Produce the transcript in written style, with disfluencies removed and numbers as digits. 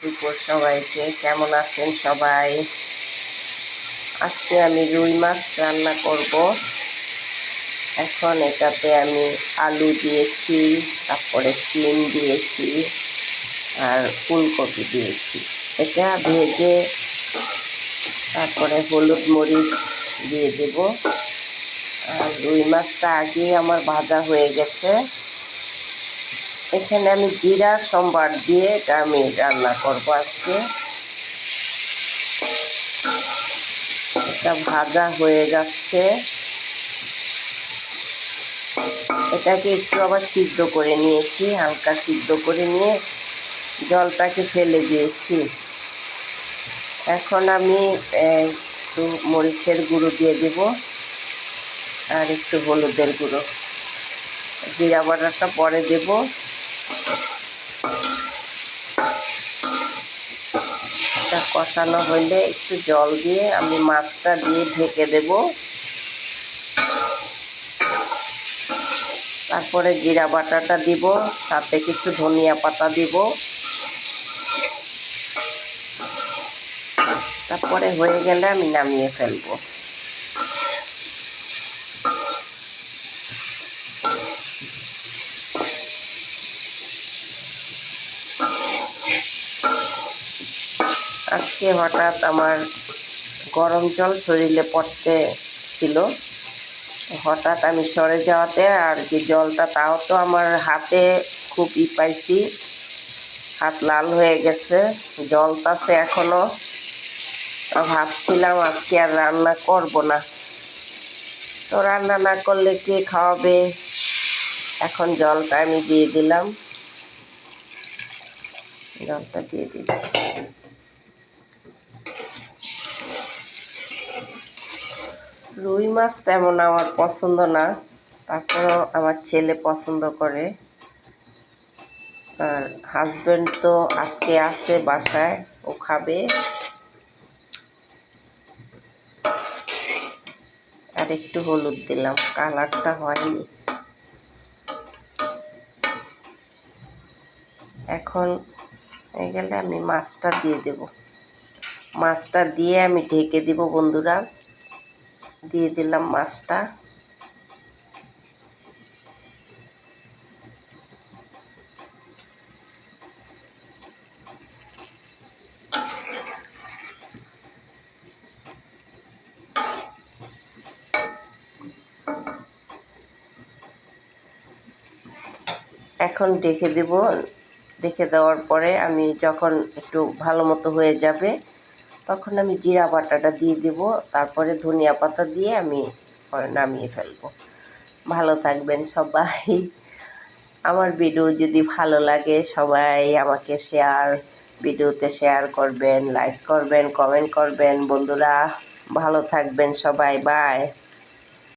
দুপুর সবাইকে। কেমন আছেন সবাই? আজকে আমি রুই মাছ রান্না করব। এখন এটাতে আমি আলু দিয়েছি, তারপরে শিম দিয়েছি আর ফুলকপি দিয়েছি। এটা ভেজে তারপরে হলুদ মরিচ দিয়ে দেব। আর রুই মাছটা আগেই আমার ভাজা হয়ে গেছে। এখানে আমি জিরা সম্বার দিয়ে এটা আমি রান্না করব আজকে। এটা ভাজা হয়ে যাচ্ছে। এটাকে একটু আবার সিদ্ধ করে নিয়েছি, হালকা সিদ্ধ করে নিয়ে জলটাকে ফেলে দিয়েছি। এখন আমি একটু মরিচের গুঁড়ো দিয়ে দেব আর একটু হলুদের গুঁড়ো। জিরা বাটাটা পরে দেব। এটা কষানো হলে একটু জল দিয়ে আমি মাছটা দিয়ে ঢেকে দেব। তারপরে জিরা বাটাটা দিব, সাথে কিছু ধনিয়া পাতা দিব। তারপরে হয়ে গেলে আমি নামিয়ে ফেলবো। আজকে হঠাৎ আমার গরম জল শরীরে পড়তে ছিল। হঠাৎ আমি সরে যাওয়াতে আর কি জলটা, তাও তো আমার হাতে খুব পাইছি, হাত লাল হয়ে গেছে, জলটাছে এখনো। ভাবছিলাম আজকে আর রান্না করব না, তো রান্না না করলে কে খাওয়াবে। এখন জলটা আমি দিয়ে দিলাম, জলটা দিয়ে দিচ্ছি। রুই মাছ তেমন আমার পছন্দ না, তারপরও আমার ছেলে পছন্দ করে। আর হাজব্যান্ড তো আজকে আছে বাসায়, ও খাবে। আর একটু হলুদ দিলাম, কালারটা হয়নি। এখন হয়ে গেলে আমি মাছটা দিয়ে দেব। মাছটা দিয়ে আমি ঢেকে দিব বন্ধুরা। দিয়ে দিলাম মাছটা। এখন ঢেকে দেব। ঢেকে দেওয়ার পরে আমি যখন একটু ভালো মতো হয়ে যাবে, তখন আমি জিরা বাটাটা দিয়ে দেব। তারপরে ধনিয়া পাতা দিয়ে আমি পরে নামিয়ে ফেলবো। ভালো থাকবেন সবাই। আমার ভিডিও যদি ভালো লাগে সবাই আমাকে ভিডিওতে শেয়ার করবেন, লাইক করবেন, কমেন্ট করবেন বন্ধুরা। ভালো থাকবেন সবাই, বাই।